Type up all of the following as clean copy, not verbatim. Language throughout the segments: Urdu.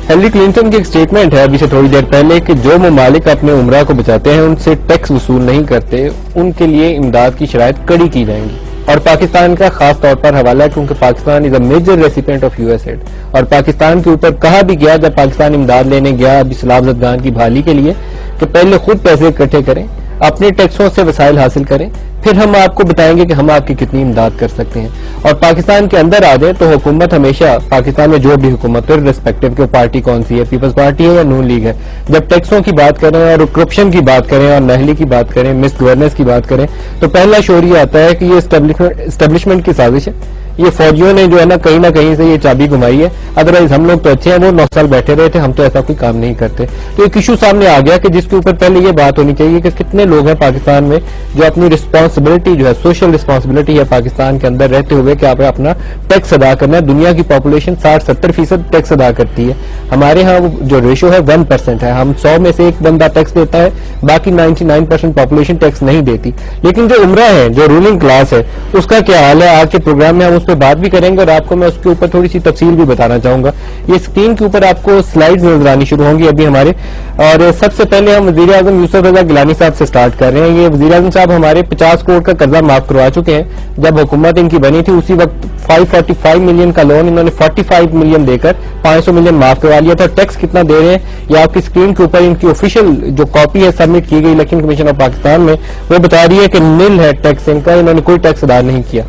ہیلری کلنٹن کی ایک سٹیٹمنٹ ہے ابھی سے تھوڑی دیر پہلے کہ جو ممالک اپنے عمرہ کو بچاتے ہیں ان سے ٹیکس وصول نہیں کرتے ان کے لیے امداد کی شرائط کڑی کی جائیں گی. اور پاکستان کا خاص طور پر حوالہ ہے کیونکہ Pakistan is a major recipient of U S aid. اور پاکستان کے اوپر کہا بھی گیا جب پاکستان امداد لینے گیا ابھی سیلاب زدگان کی بحالی کے لیے کہ پہلے خود پیسے اکٹھے کریں, اپنے ٹیکسوں سے وسائل حاصل کریں, پھر ہم آپ کو بتائیں گے کہ ہم آپ کی کتنی امداد کر سکتے ہیں. اور پاکستان کے اندر آ جائیں تو حکومت ہمیشہ پاکستان میں جو بھی حکومت ہے ریسپیکٹو کہ پارٹی کون سی ہے, پیپلز پارٹی ہے یا نون لیگ ہے, جب ٹیکسوں کی بات کریں اور کرپشن کی بات کریں اور نااہلی کی بات کریں, مس گورننس کی بات کریں تو پہلا شور یہ آتا ہے کہ یہ اسٹیبلشمنٹ کی سازش ہے, یہ فوجیوں نے جو ہے نا کہیں سے یہ چابی گھمائی ہے. ادروائز ہم لوگ تو اچھے ہیں, وہ 9 سال بیٹھے رہے تھے, ہم تو ایسا کوئی کام نہیں کرتے. تو ایک ایشو سامنے آ گیا کہ جس کے اوپر پہلے یہ بات ہونی چاہیے کہ کتنے لوگ ہیں پاکستان میں جو اپنی رسپانسبلٹی جو ہے سوشل رسپانسبلٹی ہے پاکستان کے اندر رہتے ہوئے کہ آپ اپنا ٹیکس ادا کرنا ہے. دنیا کی پاپولیشن 60-70% ٹیکس ادا کرتی ہے, ہمارے ہاں جو ریشو ہے 1% ہے. ہم 100 میں سے ایک بندہ ٹیکس دیتا ہے, باقی 99% پاپولیشن ٹیکس نہیں دیتی. لیکن جو عمرہ ہے, جو رولنگ کلاس ہے, اس کا کیا حال ہے آج کے پروگرام میں ہم اس پہ بات بھی کریں گے اور آپ کو میں اس کے اوپر تھوڑی سی تفصیل بھی بتانا چاہوں گا. یہ اسکرین کے اوپر آپ کو سلائیڈز نظر آنی شروع ہوں گی ابھی ہمارے. اور سب سے پہلے ہم وزیر اعظم یوسف رضا گیلانی صاحب سے سٹارٹ کر رہے ہیں. یہ وزیر اعظم صاحب ہمارے 50 کروڑ کا قرضہ معاف کروا چکے ہیں. جب حکومت ان کی بنی تھی اسی وقت 545 ملین کا لون انہوں نے 45 ملین دے کر 500 ملین معاف کروا لیا تھا. ٹیکس کتنا دے رہے ہیں یہ آپ کی اسکرین کے اوپر ان کی آفیشیل جو کاپی ہے سبمٹ کی گئی الیکشن کمیشن آف پاکستان میں وہ بتا رہی ہے کہ نل ہے ٹیکس ان کا, انہوں نے کوئی ٹیکس ادا نہیں کیا.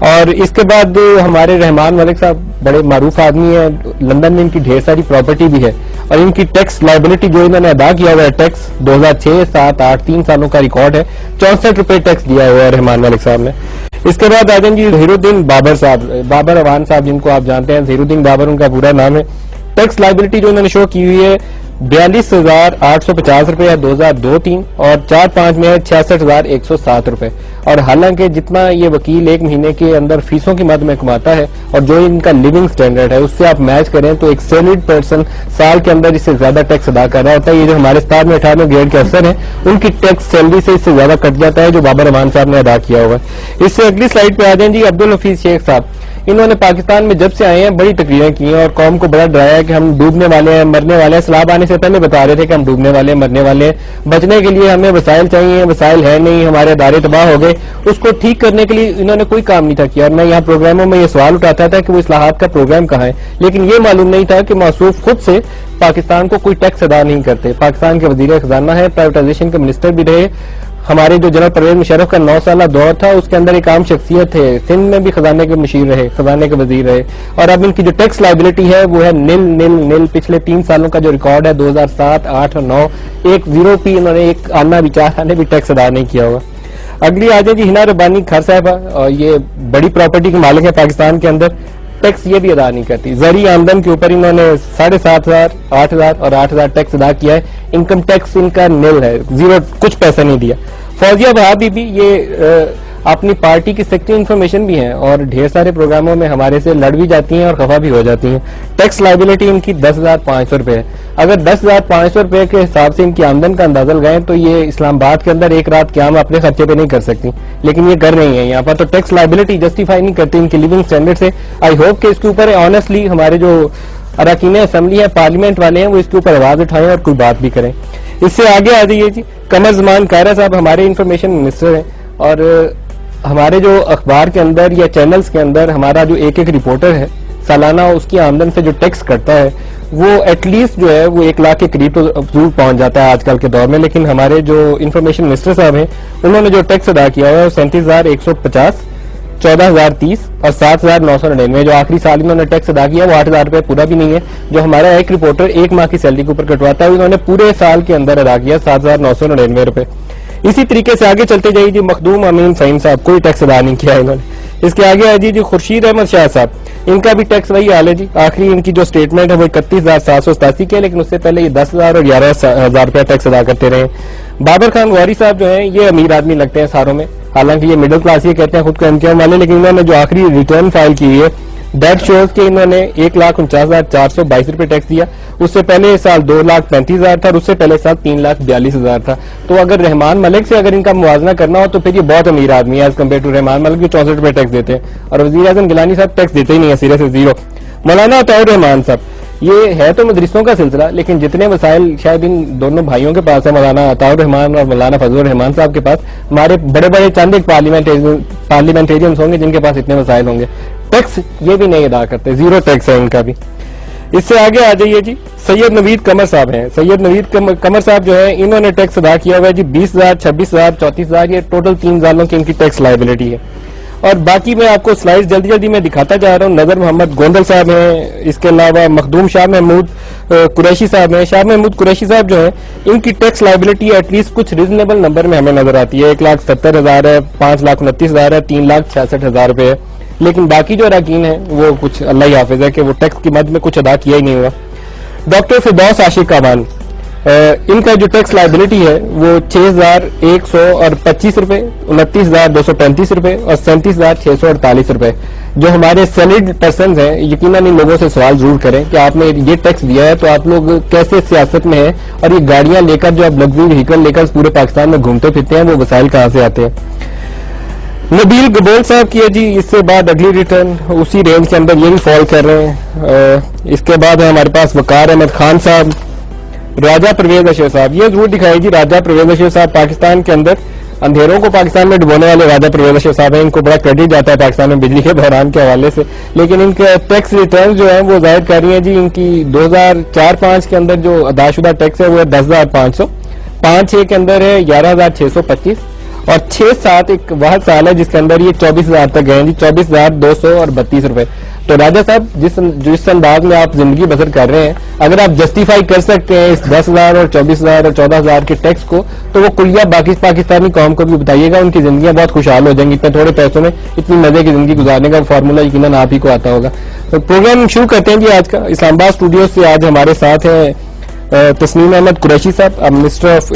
اور اس کے بعد ہمارے رحمان ملک صاحب بڑے معروف آدمی ہیں, لندن میں ان کی ڈھیر ساری پراپرٹی بھی ہے اور ان کی ٹیکس لائبلٹی جو انہوں نے ادا کیا ہوا ہے ٹیکس 2006, 7, 8, 3 سالوں کا ریکارڈ ہے, 64 روپے ٹیکس دیا ہوا ہے رحمان ملک صاحب نے. اس کے بعد آ جائیں جی ظہیر الدین بابر صاحب, بابر اوان صاحب جن کو آپ جانتے ہیں, ظہیر الدین بابر ان کا پورا نام ہے. ٹیکس لائبلٹی جو انہوں نے شو کی ہوئی ہے 42,850 روپے ہے 2002-03 اور 4-5 میں ہے 66,107 روپے. اور حالانکہ جتنا یہ وکیل ایک مہینے کے اندر فیسوں کی مد میں کماتا ہے اور جو ان کا لیونگ سٹینڈرڈ ہے اس سے آپ میچ کریں تو ایک سیلریڈ پرسن سال کے اندر اس سے زیادہ ٹیکس ادا کر رہا ہوتا ہے. یہ جو ہمارے استاد میں 18ویں گریڈ کے افسر ہیں ان کی ٹیکس سیلری سے اس سے زیادہ کٹ جاتا ہے جو بابر امان صاحب نے ادا کیا ہوا ہے. اس سے اگلی سلائیڈ پہ آ جائیں جی عبدالحفیظ شیخ صاحب. انہوں نے پاکستان میں جب سے آئے ہیں بڑی تقریریں کی ہیں اور قوم کو بڑا ڈرایا ہے کہ ہم ڈوبنے والے ہیں, مرنے والے ہیں. سیلاب آنے سے پہلے بتا رہے تھے کہ ہم ڈوبنے والے ہیں, مرنے والے ہیں, بچنے کے لیے ہمیں وسائل چاہیے, وسائل ہے نہیں, ہمارے ادارے تباہ ہو گئے. اس کو ٹھیک کرنے کے لیے انہوں نے کوئی کام نہیں تھا کیا. اور میں یہاں پروگراموں میں یہ سوال اٹھاتا تھا کہ وہ اصلاحات کا پروگرام کہاں ہے, لیکن یہ معلوم نہیں تھا کہ موصوف خود سے پاکستان کو کوئی ٹیکس ادا نہیں کرتے. پاکستان کے وزیر خزانہ ہے, پرائیویٹائزیشن کے منسٹر بھی رہے. ہمارے جو جنرل پرویز مشرف کا 9 سالہ دور تھا اس کے اندر ایک عام شخصیت ہے, سندھ میں بھی خزانے کے مشیر رہے, خزانے کے وزیر رہے. اور اب ان کی جو ٹیکس لائبلٹی ہے وہ ہے نل. پچھلے 3 سالوں کا جو ریکارڈ ہے 2007, 8 اور 9 ایک زیرو پی انہوں نے ایک آنا بھی 4 آنے بھی ٹیکس ادا نہیں کیا ہوا. اگلی آ جائے جی ہنا ربانی کھر صاحبہ, اور یہ بڑی پراپرٹی کے مالک ہے پاکستان کے اندر. ٹیکس یہ بھی ادا نہیں کرتی. زرعی آمدن کے اوپر انہوں نے 7,500, 8,000 اور 8,000 ٹیکس ادا کیا ہے. انکم ٹیکس ان کا نل ہے, زیرو, کچھ پیسہ نہیں دیا. فوزیہ بہادی بھی یہ اپنی پارٹی کی سیکٹری انفارمیشن بھی ہیں اور ڈھیر سارے پروگراموں میں ہمارے سے لڑ بھی جاتی ہیں اور خفا بھی ہو جاتی ہیں. ٹیکس لائبلٹی ان کی 10,500 روپے ہے. اگر 10,500 روپے کے حساب سے ان کی آمدن کا اندازہ لگائیں تو یہ اسلام آباد کے اندر ایک رات قیام اپنے خرچے پہ نہیں کر سکتی, لیکن یہ کر رہی ہیں یہاں پر. تو ٹیکس لائبلٹی جسٹیفائی نہیں کرتی ان کی لیونگ اسٹینڈرڈ سے. آئی ہوپ کہ اس کے اوپر آنیسٹلی ہمارے جو اراکین اسمبلی ہے, پارلیمنٹ والے ہیں, وہ اس کے اوپر آواز اٹھائیں اور کوئی بات بھی کریں. اس سے آگے آ جائیے جی قمر زمان کائرہ صاحب ہمارے انفارمیشن منسٹر ہیں. اور ہمارے جو اخبار کے اندر یا چینلز کے اندر ہمارا جو ایک رپورٹر ہے سالانہ اس کی آمدن سے جو ٹیکس کرتا ہے وہ ایٹ لیسٹ جو ہے وہ 1 لاکھ کے قریب تو ضرور پہنچ جاتا ہے آج کل کے دور میں. لیکن ہمارے جو انفارمیشن منسٹر صاحب ہیں انہوں نے جو ٹیکس ادا کیا ہوا ہے 37,150, 14,030 اور 7,999. جو آخری سال انہوں نے ٹیکس ادا کیا وہ 8,000 روپے پورا بھی نہیں ہے. جو ہمارا ایک رپورٹر 1 ماہ کی سیلری کے اوپر کٹواتا ہے انہوں نے پورے سال کے اندر ادا کیا 7,999 روپے. اسی طریقے سے آگے چلتے جائیے جی مخدوم امین فہیم صاحب, کوئی ٹیکس ادا نہیں کیا انہوں نے. اس کے آگے آ جی خورشید احمد شاہ صاحب, ان کا بھی ٹیکس وہی حال ہے جی. آخری ان کی جو سٹیٹمنٹ ہے وہ 31,787 کی ہے, لیکن اس سے پہلے یہ 10,000 اور 11,000 روپے ٹیکس ادا کرتے رہے. بابر خان غوری صاحب جو ہیں یہ امیر آدمی لگتے ہیں ساروں میں, حالانکہ یہ مڈل کلاس یہ کہتے ہیں خود کو MKM والے, لیکن انہوں نے جو آخری ریٹرن فائل کی ہے ڈیٹ شوز کے انہوں نے 1,49,422 روپے ٹیکس دیا. اس سے پہلے سال 2,35,000 تھا اور اس سے پہلے سال 3,42,000 تھا. تو اگر رحمان ملک سے اگر ان کا موازنہ کرنا ہو تو پھر یہ بہت امیر آدمی ہے as compare to Rehman Malik جو 64 روپے ٹیکس دیتے ہیں, اور وزیر اعظم گیلانی صاحب ٹیکس دیتے ہی نہیں ہے, سرے سے زیرو. مولانا عطاء الرحمان صاحب یہ ہے تو مدرسوں کا سلسلہ، لیکن جتنے وسائل شاید ان دونوں بھائیوں کے پاس ہیں، مولانا عطاء الرحمان اور مولانا فضل الرحمان صاحب کے پاس، ہمارے بڑے بڑے چند ایک پارلیمنٹیرینز ہوں گے جن کے پاس اتنے وسائل ہوں گے. ٹیکس یہ بھی نہیں ادا کرتے، زیرو ٹیکس ہے ان کا بھی. اس سے آگے آ جائیے جی، سید نوید قمر صاحب ہیں. سید نوید قمر صاحب جو ہے انہوں نے ٹیکس ادا کیا ہوا ہے جی 20,000 26,000 34,000، یہ ٹوٹل 3 سالوں کی ان کی ٹیکس لائبلٹی ہے. اور باقی میں آپ کو سلائڈ جلدی جلدی میں دکھاتا جا رہا ہوں. نظر محمد گوندل صاحب ہیں، اس کے علاوہ مخدوم شاہ محمود قریشی صاحب ہیں. شاہ محمود قریشی صاحب جو ہیں ان کی ٹیکس لائبلٹی ایٹ لیسٹ کچھ ریزنیبل نمبر میں ہمیں نظر آتی ہے. 1,70,000 ہے، 5,29,000 ہے، 3,66,000 روپے ہے. لیکن باقی جو اراکین ہیں وہ کچھ اللہ ہی حافظ ہے کہ وہ ٹیکس کی مد میں کچھ ادا کیا ہی نہیں ہوا. ڈاکٹر فردوس عاشق امان، ان کا جو ٹیکس لائبلٹی ہے وہ 6,125 روپے، 29,235 روپے اور 37,648 روپے. جو ہمارے سیلریڈ پرسنز ہیں یقیناً ان لوگوں سے سوال ضرور کریں کہ آپ نے یہ ٹیکس دیا ہے تو آپ لوگ کیسے سیاست میں ہیں، اور یہ گاڑیاں لے کر جو آپ لگژری وہیکل لے کر پورے پاکستان میں گھومتے پھرتے ہیں وہ وسائل کہاں سے آتے ہیں. نبیل گبول صاحب کی ہے جی اس سے بعد اگلی ریٹرن اسی رینج کے اندر یہ بھی فال کر رہے ہیں. اس کے بعد ہے ہمارے پاس وقار احمد خان صاحب. راجہ پرویز اشرف صاحب، یہ ضرور دکھائے جی راجہ پرویز اشرف صاحب پاکستان کے اندر اندھیروں کو پاکستان میں ڈبونے والے راجہ پرویز اشرف صاحب ہیں. ان کو بڑا کریڈٹ جاتا ہے پاکستان میں بجلی کے بحران کے حوالے سے، لیکن ان کے ٹیکس ریٹرن جو ہیں وہ ظاہر کر رہی ہیں جی ان کی 2004-05 کے اندر جو ادا شدہ ٹیکس ہے وہ ہے 10,500، 5-6 کے اندر ہے 11,625 اور 6-7 ایک واحد سال ہے جس کے اندر یہ 24,000 تک گئے ہیں جی 24,232 روپے. تو راجہ صاحب جس انداز میں آپ زندگی بسر کر رہے ہیں، اگر آپ جسٹیفائی کر سکتے ہیں اس 10,000 اور 24,000 اور 14,000 کے ٹیکس کو، تو وہ کلیہ باقی پاکستانی قوم کو بھی بتائیے گا، ان کی زندگیاں بہت خوشحال ہو جائیں گی. اتنے تھوڑے پیسوں میں اتنی مزے کی زندگی گزارنے کا فارمولا یقیناً آپ ہی کو آتا ہوگا. تو پروگرام شروع کرتے ہیں جی آج کا. اسلام آباد اسٹوڈیو سے آج ہمارے ساتھ ہیں تسنیم احمد قریشی صاحب، اب minister of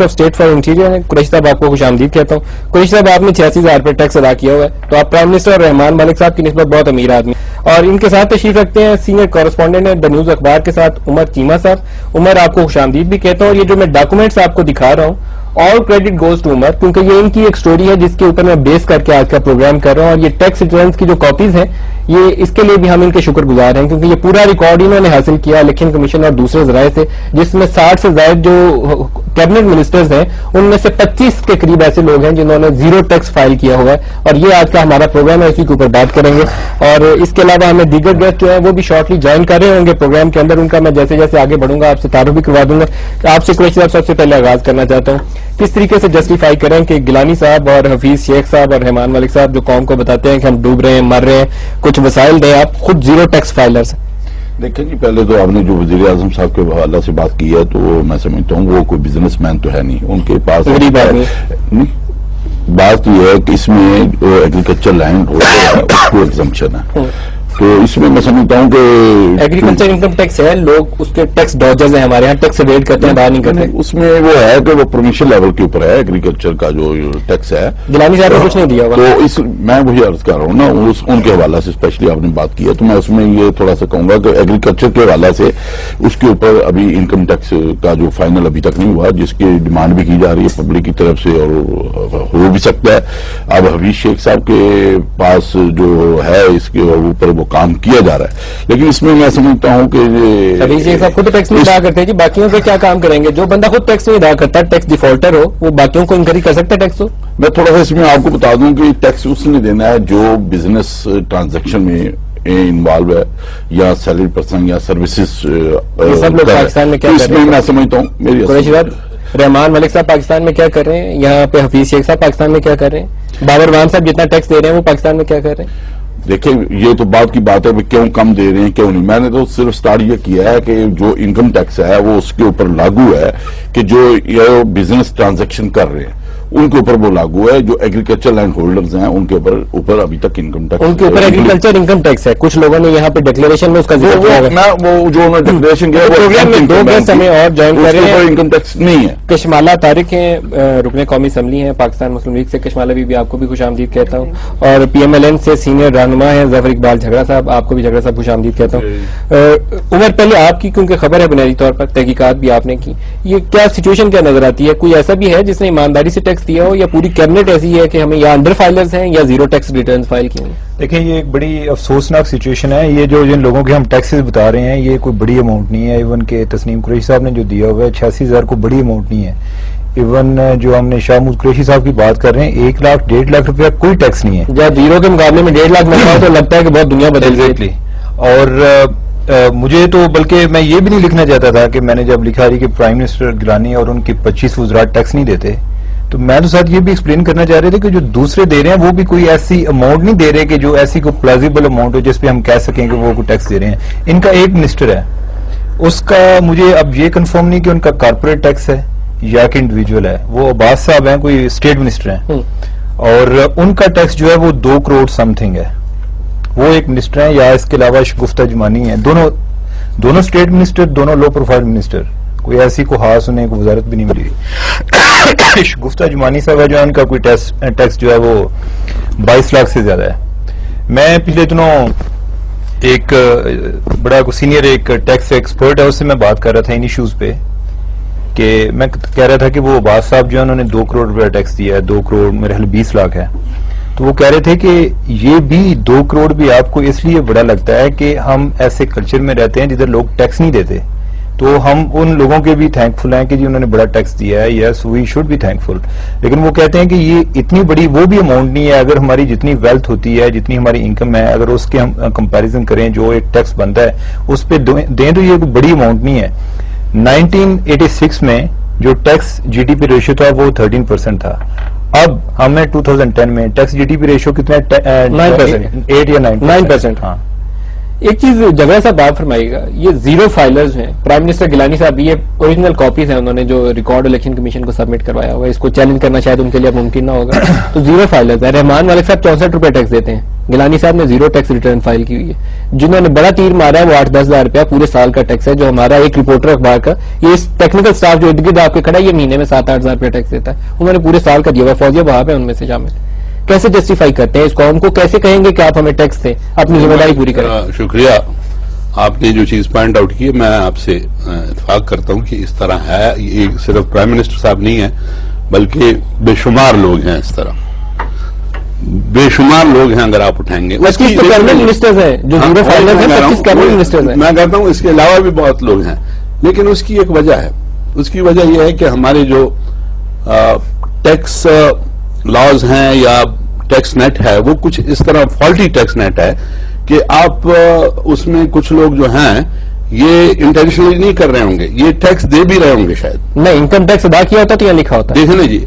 state for interior ہیں. قریشی صاحب آپ کو خوش آمدید کہتا ہوں. قریشی صاحب آپ نے 86,000 روپے ٹیکس ادا کیا ہوا ہے، تو آپ پرائم منسٹر رحمان ملک صاحب کی نسبت بہت امیر آدمی. اور ان کے ساتھ تشریف رکھتے ہیں سینئر کورسپونڈنٹ ہے دا نیوز اخبار کے ساتھ عمر چیمہ صاحب. عمر آپ کو خوش آمدید بھی کہتا ہوں. اور یہ جو میں ڈاکومنٹس آپ کو دکھا رہا ہوں آل کریڈٹ گوز ٹو عمر، کیونکہ یہ ان کی ایک سٹوری ہے جس کے اوپر میں بیس کر کے آج کا پروگرام کر رہا ہوں. اور یہ ٹیکس ریٹرنز کی جو کاپیز ہیں یہ اس کے لیے بھی ہم ان کے شکر گزار ہیں، کیونکہ یہ پورا ریکارڈ انہوں نے حاصل کیا الیکشن کمیشن اور دوسرے ذرائع سے، جس میں 60 سے زائد جو کیبنٹ منسٹرز ہیں ان میں سے 25 کے قریب ایسے لوگ ہیں جنہوں نے زیرو ٹیکس فائل کیا ہوا ہے. اور یہ آج کا ہمارا پروگرام ہے، اسی کے اوپر بات کریں گے. اور اس کے علاوہ ہمیں دیگر گیسٹ جو ہیں وہ بھی شارٹلی جوائن کر رہے ہوں گے پروگرام کے اندر. ان کا میں جیسے جیسے آگے بڑھوں گا آپ سے تعارف بھی کروا دوں گا. آپ سے قریشی صاحب سب سے پہلے آغاز کرنا چاہتا ہوں، کس طریقے سے جسٹیفائی کریں کہ گیلانی صاحب اور حفیظ شیخ صاحب اور رحمان ملک صاحب جو قوم کو بتاتے ہیں کہ ہم ڈوب رہے ہیں، مر رہے ہیں، کچھ وسائل دیں، آپ خود زیرو ٹیکس فائلرز ہیں. دیکھیں جی، پہلے تو آپ نے جو وزیر اعظم صاحب کے حوالے سے بات کی ہے تو میں سمجھتا ہوں وہ کوئی بزنس مین تو ہے نہیں، ان کے پاس نہیں. بات یہ ہے کہ اس میں جو ایگریکلچر لینڈ ہوتا ہے اس کو ایگزمپشن ہے، تو اس میں میں سمجھتا ہوں کہ ایگریکلچر انکم ٹیکس ہے، لوگ اس کے ٹیکس ڈاجرز ہیں ہمارے یہاں، ٹیکس ایویڈ کرتے ہیں، باہر نہیں کرتے. اس میں وہ ہے کہ وہ پروونشل لیول کے اوپر ہے ایگریکلچر کا جو ٹیکس ہے. گیلانی صاحب نے کچھ نہیں دیا ہوا، تو اس میں وہی عرض کر رہا ہوں نا، ان کے حوالے سے اسپیشلی آپ نے بات کی ہے تو میں اس میں یہ تھوڑا سا کہوں گا کہ ایگریکلچر کے حوالے سے اس کے اوپر ابھی انکم ٹیکس کا جو فائنل ابھی تک نہیں ہوا، جس کی ڈیمانڈ بھی کی جا رہی ہے پبلک کی طرف سے اور ہو بھی سکتا ہے. اب حفیظ شیخ صاحب کے پاس جو ہے اس کے اوپر وہ کام کیا جا رہا ہے، لیکن اس میں میں سمجھتا ہوں کہ حفیظ شیخ صاحب خود ٹیکس نہیں ادا کرتے جی، باقیوں پہ کیا کام کریں گے؟ جو بندہ خود ٹیکس نہیں ادا کرتا، ٹیکس ڈیفالٹر ہو، وہ باقیوں کو انکریج کر سکتا ہے ٹیکس ہو. میں تھوڑا سا اس میں آپ کو بتا دوں کہ ٹیکس اس نے دینا ہے جو بزنس ٹرانزیکشن میں انوالو ہے، یا سیلری پرسن یا سروسز. سب لوگ پاکستان میں کیا کر رہے ہیں؟ میں سمجھتا ہوں میری قریشی صاحب، رحمان ملک صاحب پاکستان میں کیا کر رہے ہیں، یہاں پہ حفیظ شیخ صاحب پاکستان میں کیا کر رہے ہیں، بابر وان صاحب جتنا ٹیکس دے رہے ہیں وہ پاکستان میں کیا کر رہے ہیں؟ دیکھیں یہ تو بات کی بات ہے کہ کیوں کم دے رہے ہیں کیوں نہیں. میں نے تو صرف سٹارٹ یہ کیا ہے کہ جو انکم ٹیکس ہے وہ اس کے اوپر لاگو ہے کہ جو یہ بزنس ٹرانزیکشن کر رہے ہیں ان کے اوپر وہ لاگو ہے. جو ایگریکلچر لینڈ ہولڈرز ہیں ان کے اوپر ابھی تک انکم ٹیکس، ان کے اوپر ایگریکلچر انکم ٹیکس ہے. کچھ لوگوں نے یہاں پہ ڈکلیریشن میں اس کا ذکر کیا ہے، وہ جو انہوں نے ڈکلیریشن کیا پروگرام میں دو گیسٹ ہمیں اور جوائن کر رہے ہیں. انکم ٹیکس نہیں ہے. کشمالہ طارق ہیں، رکن قومی اسمبلی ہیں پاکستان مسلم لیگ سے. کشمالہ بھی آپ کو بھی خوش آمدید کہتا ہوں. اور پی ایم ایل این سے سینئر رہنما ہیں ظفر اقبال جھگڑا صاحب، آپ کو بھی جھگڑا صاحب خوش آمدید کہتا ہوں. عمر پہلے آپ کی کیونکہ خبر ہے بنیادی طور پر، تحقیقات بھی آپ نے کی، یہ کیا سچویشن کیا نظر آتی ہے؟ کوئی ایسا بھی ہے جس نے ایمانداری سے ٹیکس ٹیکس دیا ہو, یا پوری کیبنٹ ایسی ہے کہ ہمیں یا انڈر فائلرز ہیں یا زیرو ٹیکس ریٹرنز فائل کیے ہیں؟ دیکھیں یہ ایک بڑی افسوسناک سچویشن ہے. یہ جو جن لوگوں کے ہم ٹیکسز بتا رہے ہیں یہ کوئی بڑی اماؤنٹ نہیں ہے. ایون کہ تسنیم قریشی صاحب نے جو دیا ہوا ہے 86,000 کو بڑی اماؤنٹ نہیں ہے. ایون جو ہم نے شاہ محمود قریشی صاحب کی بات کر رہے ہیں 1 لاکھ 1.5 لاکھ روپیہ کوئی ٹیکس نہیں ہے. جب زیرو کے مقابلے میں 1.5 لاکھ ملتا ہے تو لگتا ہے کہ بہت دنیا بدل گئی. اور مجھے تو بلکہ میں یہ بھی نہیں لکھنا چاہتا تھا کہ میں نے جب لکھا رہی کہ پرائم منسٹر گیلانی اور ان کے 25 وزرات ٹیکس نہیں دیتے, تو میں تو ساتھ یہ بھی ایکسپلین کرنا چاہ رہے تھے کہ جو دوسرے دے رہے ہیں وہ بھی کوئی ایسی اماؤنٹ نہیں دے رہے کہ جو ایسی کوئی پلازیبل اماؤنٹ ہو جس پہ ہم کہہ سکیں کہ وہ کوئی ٹیکس دے رہے ہیں. ان کا ایک منسٹر ہے, اس کا مجھے اب یہ کنفرم نہیں کہ ان کا کارپوریٹ ٹیکس ہے یا کہ انڈیویجول ہے. وہ عباس صاحب ہیں, کوئی اسٹیٹ منسٹر ہیں, اور ان کا ٹیکس جو ہے وہ 2 کروڑ سم تھنگ ہے. وہ ایک منسٹر ہیں, یا اس کے علاوہ شگفتہ جمانی ہیں. دونوں اسٹیٹ منسٹر, دونوں لو پروفائل منسٹر. کوئی ایسی کو خاص انہیں کوئی وزارت بھی نہیں ملی. شگفتہ جمانی صاحب جو ہے ان کا کوئی ٹیکس جو ہے وہ 22 لاکھ سے زیادہ ہے. میں پچھلے دنوں ایک بڑا سینئر ایک ٹیکس ایکسپرٹ ہے, اس سے میں بات کر رہا تھا ان ایشوز پہ, کہ میں کہہ رہا تھا کہ وہ عباس صاحب جو ہے انہوں نے 2 کروڑ روپیہ ٹیکس دیا ہے, 2 کروڑ میرے خیال 20 لاکھ ہے. تو وہ کہہ رہے تھے کہ یہ بھی 2 کروڑ بھی آپ کو اس لیے بڑا لگتا ہے کہ ہم ایسے کلچر میں رہتے ہیں جدھر لوگ ٹیکس نہیں دیتے, تو ہم ان لوگوں کے بھی تھینک فل ہیں کہ جی انہوں نے بڑا ٹیکس دیا ہے. یس وی شوڈ بی تھینک فل. لیکن وہ کہتے ہیں کہ یہ اتنی بڑی وہ بھی اماؤنٹ نہیں ہے. اگر ہماری جتنی ویلتھ ہوتی ہے, جتنی ہماری انکم ہے, اگر اس کے ہم کمپیریزن کریں جو ایک ٹیکس بنتا ہے اس پہ دیں تو یہ کوئی بڑی اماؤنٹ نہیں ہے. 1986 میں جو tax G D P ratio تھا وہ 13% تھا. اب ہمیں 2010 میں tax G D P ratio کتنا ہے؟ 9%, 8 یا 9%. ہاں, ایک چیز جگہ صاحب آپ فرمائیے گا, یہ زیرو فائلرز ہیں, پرائم منسٹر گیلانی صاحب, یہ اوریجنل کاپیز ہیں انہوں نے جو ریکارڈ الیکشن کمیشن کو سبمٹ کروایا ہوا ہے, اس کو چیلنج کرنا شاید ان کے لیے ممکن نہ ہوگا. تو زیرو فائلرز ہیں. رحمان مالک صاحب 64 روپے ٹیکس دیتے ہیں, گیلانی صاحب نے زیرو ٹیکس ریٹرن فائل کی ہوئی ہے. جنہوں نے بڑا تیر مارا ہے وہ 8-10 ہزار روپیہ پورے سال کا ٹیکس ہے, جو ہمارا ایک رپورٹر اخبار کا, یہ ٹیکنیکل اسٹاف جو ارد گرد آپ کے کھڑا ہے یہ مہینے میں 7-8 ہزار روپیہ ٹیکس دیتا ہے. انہوں نے پورے سال کا دیا ہوا, فوجیہ وہاں پہ ان میں سے شامل. کیسے جسٹیفائی کرتے ہیں اس کو, ان کو کیسے کہیں گے کہ آپ ہمیں ٹیکس دیں, اپنی ذمہ داری پوری کریں؟ شکریہ. آپ نے جو چیز پوائنٹ آؤٹ کی ہے میں آپ سے اتفاق کرتا ہوں کہ اس طرح ہے. یہ صرف پرائم منسٹر صاحب نہیں ہے بلکہ بے شمار لوگ ہیں اس طرح, بے شمار لوگ ہیں. اگر آپ اٹھائیں گے میں کہتا ہوں اس کے علاوہ بھی بہت لوگ ہیں, لیکن اس کی ایک وجہ ہے. اس کی وجہ یہ ہے کہ ہمارے جو ٹیکس لاز ہیں یا ٹیکس نیٹ ہے وہ کچھ اس طرح فالٹی ٹیکس نیٹ ہے کہ آپ اس میں کچھ لوگ جو ہیں یہ انٹینشنلی نہیں کر رہے ہوں گے, یہ ٹیکس دے بھی رہے ہوں گے شاید. نہیں, انکم ٹیکس ادا کیا ہوتا تو یہ لکھا ہوتا. دیکھیں نا جی,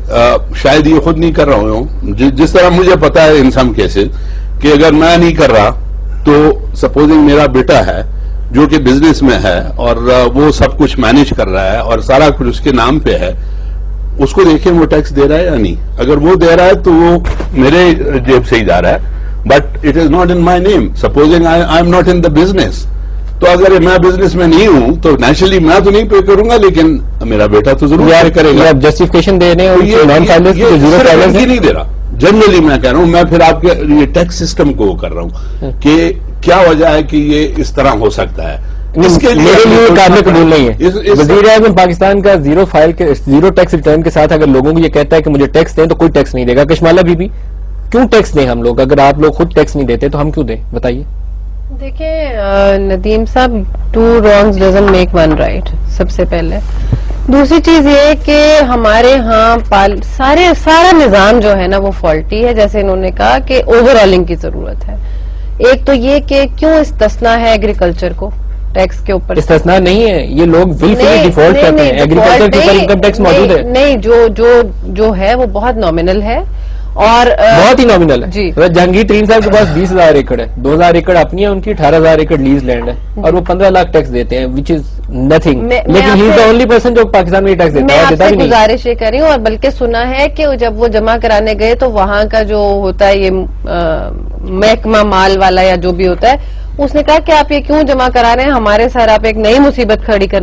شاید یہ خود نہیں کر رہا ہوں. جس طرح مجھے پتا ہے ان سم کیسز کہ اگر میں نہیں کر رہا تو سپوزنگ میرا بیٹا ہے جو کہ بزنس میں ہے اور وہ سب کچھ مینج کر رہا ہے اور سارا کچھ اس کے نام پہ ہے, اس کو دیکھیں وہ ٹیکس دے رہا ہے یا نہیں. اگر وہ دے رہا ہے تو وہ میرے جیب سے ہی جا رہا ہے, but it is not in my name. Supposing I am not in the business, تو اگر میں بزنس میں نہیں ہوں تو نیچرلی میں تو نہیں پے کروں گا, لیکن میرا بیٹا تو ضرور پے کرے گا. جسٹیفیکیشن دے رہے ہیں یہ نہیں دے رہا. جنرلی میں کہہ رہا ہوں, میں پھر آپ کے یہ ٹیکس سسٹم کو کر رہا ہوں کہ کیا وجہ ہے کہ یہ اس طرح ہو سکتا ہے. اس کے لیے قابل قبول نہیں ہے. وزیر اعظم پاکستان کا زیرو ٹیکس ریٹرن کے ساتھ اگر لوگوں کو یہ کہتا ہے کہ مجھے ٹیکس دیں تو کوئی ٹیکس نہیں دے گا. کشمالہ بی بی, کیوں ٹیکس دیں ہم لوگ؟ اگر آپ لوگ خود ٹیکس نہیں دیتے تو ہم کیوں دیں, بتائیے. دیکھیں ندیم صاحب, 2 wrongs doesn't make 1 right. سب سے پہلے دوسری چیز یہ کہ ہمارے ہاں سارا نظام جو ہے نا وہ فالٹی ہے. جیسے انہوں نے کہا کہ اوور آلنگ کی ضرورت ہے. ایک تو یہ کہ کیوں استثنا ہے ایگریکلچر کو ٹیکس کے اوپر؟ استثنا نہیں ہے, یہ لوگ ولفلی ڈیفالٹ کرتے ہیں. ایگریکلچر کے اوپر انکم ٹیکس موجود ہے. نہیں, جو ہے وہ بہت نامنل ہے اور بہت ہی نامنل ہے. جی, جہانگیر ترین صاحب کے پاس 20,000 ایکڑ ہے, 2,000 ایکڑ اپنی ہے ان کی, 18,000 ایکڑ لیز لینڈ ہے, اور وہ 15 لاکھ ٹیکس دیتے ہیں, وچ از نتھنگ. لیکن ہی از دا اونلی پرسن جو پاکستان میں ٹیکس دیتا ہے. میں آپ سے گزارش یہ کر رہی ہوں, اور بلکہ سنا ہے کہ جب وہ جمع کرانے گئے تو وہاں کا جو ہوتا ہے یہ محکمہ مال والا یا جو بھی ہوتا ہے, اس نے کہا کہ آپ یہ کیوں جمع کرا رہے ہیں, ہمارے سر آپ ایک نئی مصیبت کھڑی کرنے